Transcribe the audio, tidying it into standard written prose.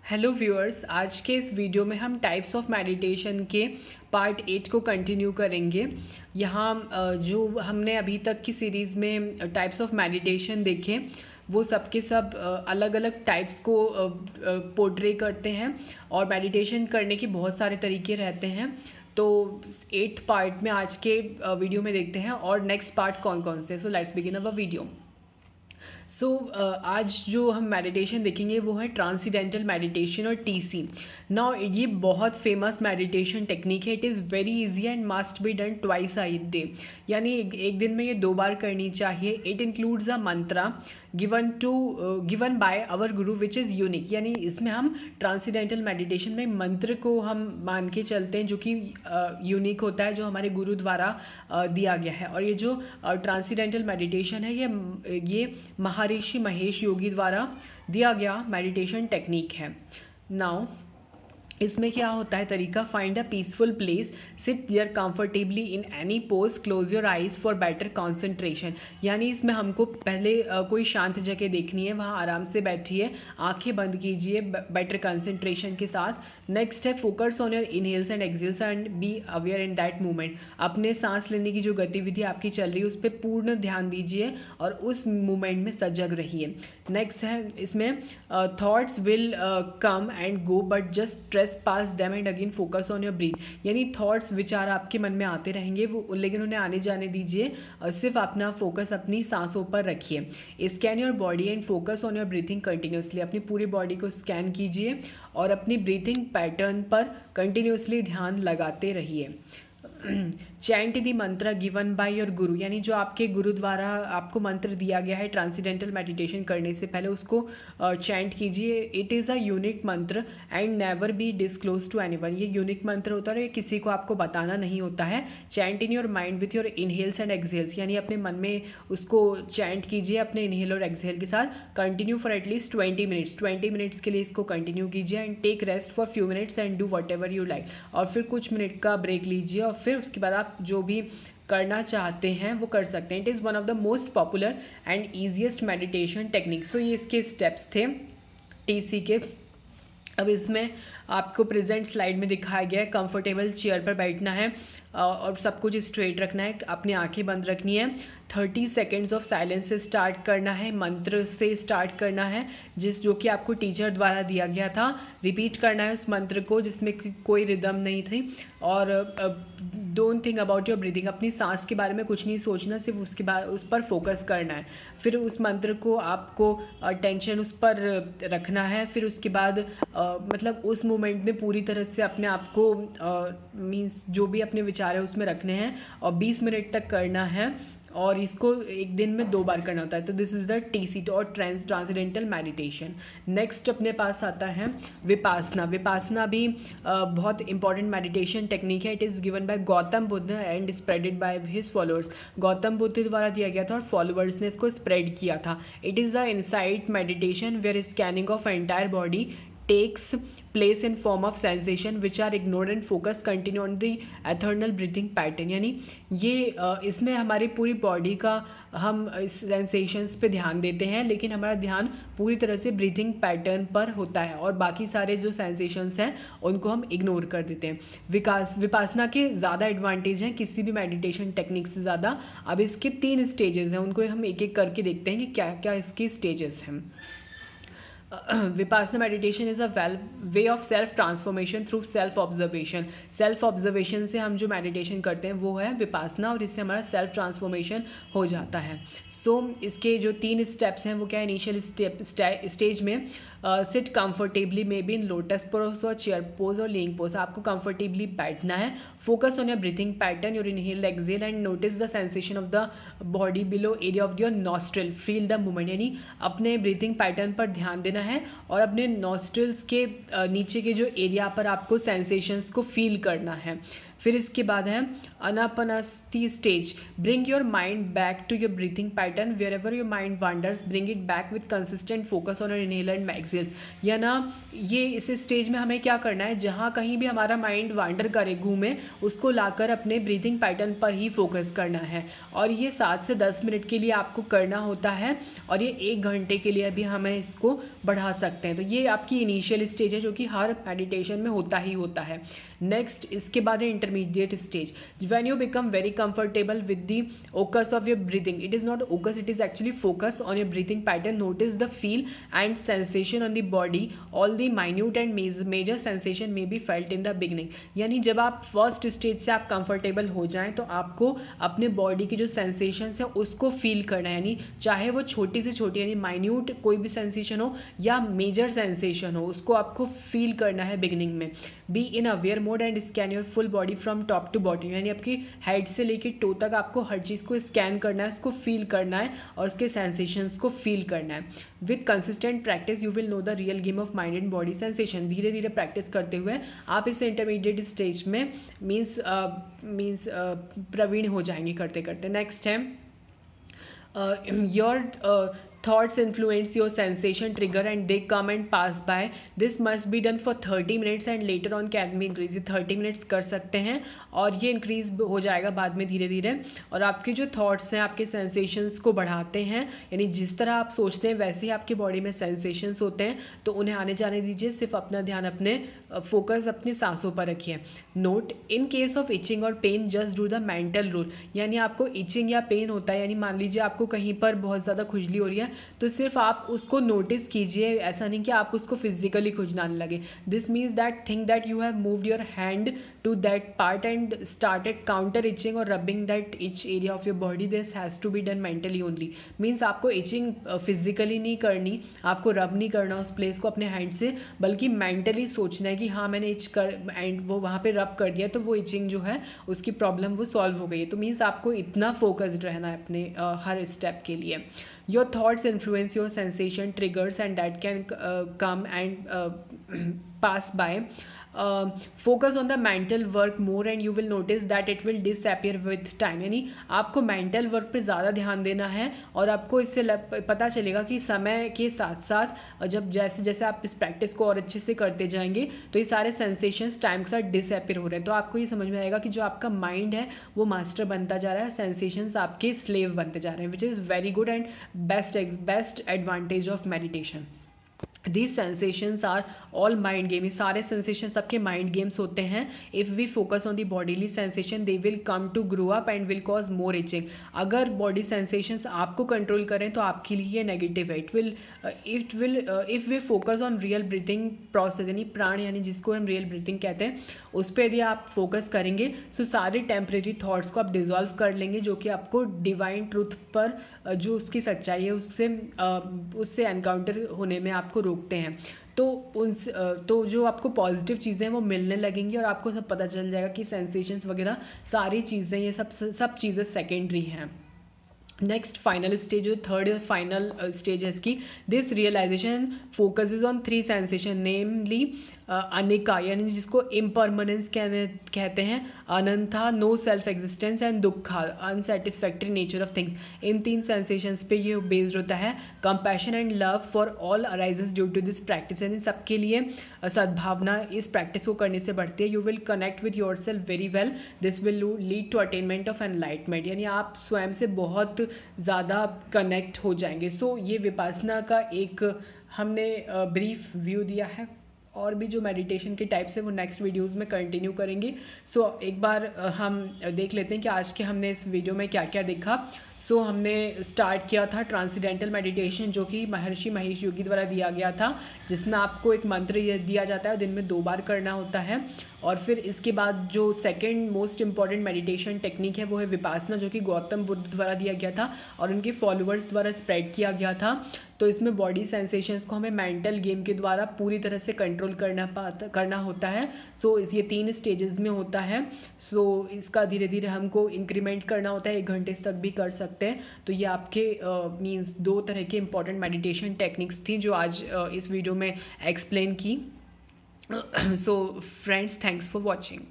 Hello viewers, आज के इस वीडियो में हम टाइप्स ऑफ मेडिटेशन के पार्ट 8 को कंटिन्यू करेंगे। यहाँ जो हमने अभी तक की सीरीज़ में टाइप्स ऑफ मेडिटेशन देखे वो सब के सब अलग अलग टाइप्स को पोर्ट्रे करते हैं और मेडिटेशन करने के बहुत सारे तरीके रहते हैं। तो 8th पार्ट में आज के वीडियो में देखते हैं और नेक्स्ट पार्ट कौन कौन से। So let's begin our video. आज जो हम मेडिटेशन देखेंगे वो है ट्रांसीडेंटल मेडिटेशन और टीसी। नाउ ये बहुत फेमस मेडिटेशन टेक्निक है। It is very easy and must be done twice a day, यानी एक दिन में ये 2 बार करनी चाहिए। It includes a mantra given by our guru which is unique, यानी इसमें हम ट्रांसीडेंटल मेडिटेशन में मंत्र को हम मान के चलते हैं जो कि यूनिक होता है, जो हमारे गुरु द्वारा दिया गया है। और ये जो ट्रांसीडेंटल मेडिटेशन है ये महर्षि महेश योगी द्वारा दिया गया मेडिटेशन टेक्निक है। नाउ इसमें क्या होता है तरीका, find a peaceful place, sit there comfortably in any pose, close your eyes for better concentration. यानी इसमें हमको पहले कोई शांत जगह देखनी है, वहाँ आराम से बैठिए, आंखें बंद कीजिए बेटर कंसंट्रेशन के साथ। नेक्स्ट है focus on your inhales and exhales and be aware in that movement. अपने सांस लेने की जो गतिविधि आपकी चल रही है उस पर पूर्ण ध्यान दीजिए और उस मूवमेंट में सजग रहिए। नेक्स्ट है इसमें thoughts will come and go but just pass them and again focus on your breathe. यानी थॉट्स विचार आपके मन में आते रहेंगे वो, लेकिन उन्हें आने जाने दीजिए और सिर्फ अपना फोकस अपनी सांसों पर रखिए। Scan your body and focus on your breathing continuously. अपनी पूरी बॉडी को स्कैन कीजिए और अपनी ब्रीथिंग पैटर्न पर कंटिन्यूसली ध्यान लगाते रहिए। चैंट द मंत्र गिवन बाय योर गुरु, यानी जो आपके गुरु द्वारा आपको मंत्र दिया गया है ट्रांसीडेंटल मेडिटेशन करने से पहले उसको चैंट कीजिए। It is a unique mantra and never be disclose to anyone. ये यूनिक मंत्र होता है और ये किसी को आपको बताना नहीं होता है। Chant in your mind with your inhales and exhales, यानी अपने मन में उसको चैंट कीजिए अपने इनहेल और एक्सहेल के साथ। Continue for at least 20 minutes. 20 minutes के लिए इसको कंटिन्यू कीजिए and take rest for few minutes and do whatever you like. और फिर कुछ मिनट का ब्रेक लीजिए और फिर उसके बाद आप जो भी करना चाहते हैं वो कर सकते हैं। It is one of the most popular and easiest meditation technique. So ये इसके स्टेप्स थे टीसी के। अब इसमें आपको प्रेजेंट स्लाइड में दिखाया गया है, कंफर्टेबल चेयर पर बैठना है और सब कुछ स्ट्रेट रखना है, अपनी आंखें बंद रखनी है। 30 सेकेंड्स ऑफ साइलेंस से स्टार्ट करना है, मंत्र से स्टार्ट करना है जो कि आपको टीचर द्वारा दिया गया था। रिपीट करना है उस मंत्र को जिसमें कोई रिदम नहीं थी। और don't think about your breathing, अपनी सांस के बारे में कुछ नहीं सोचना, सिर्फ उसके बाद उस पर फोकस करना है। फिर उस मंत्र को आपको टेंशन उस पर रखना है। फिर उसके बाद मतलब उस मोमेंट में पूरी तरह से अपने आप को मीन्स जो भी अपने विचार है उसमें रखने हैं और 20 मिनट तक करना है और इसको एक दिन में 2 बार करना होता है। तो दिस इज़ द टीसी और ट्रांसीडेंटल मेडिटेशन। नेक्स्ट अपने पास आता है विपासना। विपासना भी बहुत इंपॉर्टेंट मेडिटेशन टेक्निक है। It is given by Gautam Buddha and spreaded by his followers. Gautam Buddha द्वारा दिया गया था और फॉलोअर्स ने इसको स्प्रेड किया था। It is a insight meditation where scanning of entire body takes place in form of sensation which are ignored and focus continue on the eternal breathing pattern। यानी ये इसमें हमारी पूरी बॉडी का हम सेंसेशंस पे ध्यान देते हैं, लेकिन हमारा ध्यान पूरी तरह से ब्रीथिंग पैटर्न पर होता है और बाकी सारे जो सेंसेशंस हैं उनको हम इग्नोर कर देते हैं। विपासना के ज़्यादा एडवांटेज हैं किसी भी मेडिटेशन टेक्निक से ज़्यादा। अब इसके 3 स्टेजेस हैं, उनको हम एक एक करके देखते हैं कि क्या क्या इसके स्टेजेस हैं। Vipassana meditation is a way of self transformation through self observation. Self observation से हम जो मेडिटेशन करते हैं वो है विपासना और इससे हमारा सेल्फ ट्रांसफॉर्मेशन हो जाता है। सो इसके जो 3 स्टेप्स हैं वो क्या है, इनिशियल स्टेज में seat comfortably may be in lotus pose और चेयर पोज और लीइंग पोज। आपको कंफर्टेबली बैठना है। Focus on your breathing pattern, your inhale exhale and notice the sensation of the body below area of your nostril, feel the movement. यानी अपने breathing pattern पर ध्यान देना है और अपने नॉस्ट्रिल्स के नीचे के जो एरिया पर आपको सेंसेशंस को फील करना है। फिर इसके बाद है anapanasati stage, bring your mind back to your breathing pattern, wherever your mind wanders bring it back with consistent focus on your inhale and exhale. या ना ये इस स्टेज में हमें क्या करना है, जहाँ कहीं भी हमारा माइंड वांडर करे, घूमे, उसको लाकर अपने ब्रीथिंग पैटर्न पर ही फोकस करना है। और ये 7 से 10 मिनट के लिए आपको करना होता है और ये 1 घंटे के लिए भी हमें इसको बढ़ा सकते हैं। तो ये आपकी इनिशियल स्टेज है जो कि हर मेडिटेशन में होता ही होता है। नेक्स्ट इसके बाद है intermediate stage, when you become very comfortable with the focus of your breathing, it is not focus, it is actually focus on your breathing pattern, notice the feel and sensation on the body, all the minute and major sensation may be felt in the beginning. यानी जब आप first stage से आप comfortable हो जाएं तो आपको अपने बॉडी की जो सेंसेशंस है उसको फील करना है, यानी चाहे वो छोटी से छोटी यानी माइन्यूट कोई भी सेंसेशन हो या मेजर सेंसेशन हो, उसको आपको फील करना है बिगनिंग में। Be in aware mode and scan your full body from top to bottom, यानी आपकी हेड से लेकर टो तक आपको हर चीज़ को स्कैन करना है, उसको फील करना है और उसके सेंसेशंस को फील करना है। With consistent practice you will know the real game of mind and body sensation. धीरे धीरे प्रैक्टिस करते हुए आप इस इंटरमीडिएट स्टेज में मीन्स प्रवीण हो जाएंगे करते करते। नेक्स्ट है your thoughts influence your sensation trigger and they come and pass by, this must be done for 30 minutes and later on can be increase। 30 minutes कर सकते हैं और ये इंक्रीज हो जाएगा बाद में धीरे धीरे। और आपके जो थॉट्स हैं आपके सेंसेशंस को बढ़ाते हैं, यानी जिस तरह आप सोचते हैं वैसे ही आपकी बॉडी में सेंसेशंस होते हैं, तो उन्हें आने जाने दीजिए, सिर्फ अपना ध्यान अपने फोकस अपनी सांसों पर रखिए। Note in case of itching और pain just do the mental rule, यानी आपको इचिंग या पेन होता है, यानी मान लीजिए आपको कहीं पर बहुत ज़्यादा खुजली हो रही है, तो सिर्फ आप उसको नोटिस कीजिए, ऐसा नहीं कि आप उसको फिजिकली खुजलाने लगे। This means that think that you have moved your hand to that part and started counter itching और rubbing that itch area of your body, this has to be done mentally only. Means आपको itching physically नहीं करनी, आपको रब नहीं करना उस place को अपने हैंड से, बल्कि मेंटली सोचना है कि हाँ मैंने इच कर एंड वो वहाँ पे रब कर दिया तो वो इचिंग जो है उसकी प्रॉब्लम वो सॉल्व हो गई है। तो मीन्स आपको इतना फोकस्ड रहना है अपने हर स्टेप के लिए। Your thoughts influence your sensation triggers and that can come and pass by. Focus on the mental work more and you will notice that it will disappear with time, यानी आपको mental work पे ज़्यादा ध्यान देना है और आपको इससे पता चलेगा कि समय के साथ साथ जब जैसे जैसे आप इस प्रैक्टिस को और अच्छे से करते जाएंगे तो ये सारे सेंसेशंस टाइम के साथ डिसअपियर हो रहे हैं। तो आपको ये समझ में आएगा कि जो आपका माइंड है वो मास्टर बनता जा रहा है, सेंसेशंस आपके स्लेव बनते जा रहे हैं, which is very good and best advantage of meditation. These sensations are all mind game, ये सारे sensations सबके mind games होते हैं। If we focus on the bodily sensation they will come to grow up and will cause more itching। अगर body sensations आपको control करें तो आपके लिए negative है। If we focus on real breathing process, यानी प्राण यानी जिसको हम real breathing कहते हैं, उस पर यदि आप focus करेंगे तो सारे temporary thoughts को आप dissolve कर लेंगे, जो कि आपको divine truth पर जो उसकी सच्चाई है उससे एनकाउंटर होने में आपको रोकते हैं। तो जो आपको पॉजिटिव चीज़ें हैं वो मिलने लगेंगी और आपको सब पता चल जाएगा कि सेंसेशंस वगैरह सारी चीज़ें ये सब चीज़ें सेकेंडरी हैं। नेक्स्ट फाइनल स्टेज जो थर्ड फाइनल स्टेज है इसकी, this realization focuses on 3 sensation namely anicca, यानी जिसको इम्परमानेंस कहते हैं, anatta no self existence and dukkha unsatisfactory nature of things. इन 3 सेंसेशंस पे ये बेस्ड होता है। Compassion and love for all arises due to this practice, यानी सबके लिए सद्भावना इस प्रैक्टिस को करने से बढ़ती है। You will connect with yourself very well, this will lead to attainment of enlightenment, यानी आप स्वयं से बहुत ज़्यादा कनेक्ट हो जाएंगे। सो ये विपासना का एक हमने ब्रीफ व्यू दिया है, और भी जो मेडिटेशन के टाइप्स है वो नेक्स्ट वीडियोस में कंटिन्यू करेंगे। सो एक बार हम देख लेते हैं कि आज के हमने इस वीडियो में क्या क्या देखा। सो हमने स्टार्ट किया था ट्रांसेंडेंटल मेडिटेशन, जो कि महर्षि महेश योगी द्वारा दिया गया था, जिसमें आपको एक मंत्र दिया जाता है, दिन में 2 बार करना होता है। और फिर इसके बाद जो second most important meditation technique है वो है विपासना, जो कि गौतम बुद्ध द्वारा दिया गया था और उनके फॉलोअर्स द्वारा स्प्रेड किया गया था। तो इसमें बॉडी सेंसेशंस को हमें मेंटल गेम के द्वारा पूरी तरह से कंट्रोल करना होता है। सो ये 3 स्टेजेस में होता है। सो इसका धीरे धीरे हमको इंक्रीमेंट करना होता है, 1 घंटे तक भी कर सकते हैं। तो ये आपके मीन्स 2 तरह के इंपॉर्टेंट मेडिटेशन टेक्निक्स थी जो आज इस वीडियो में एक्सप्लेन की। So friends, thanks for watching.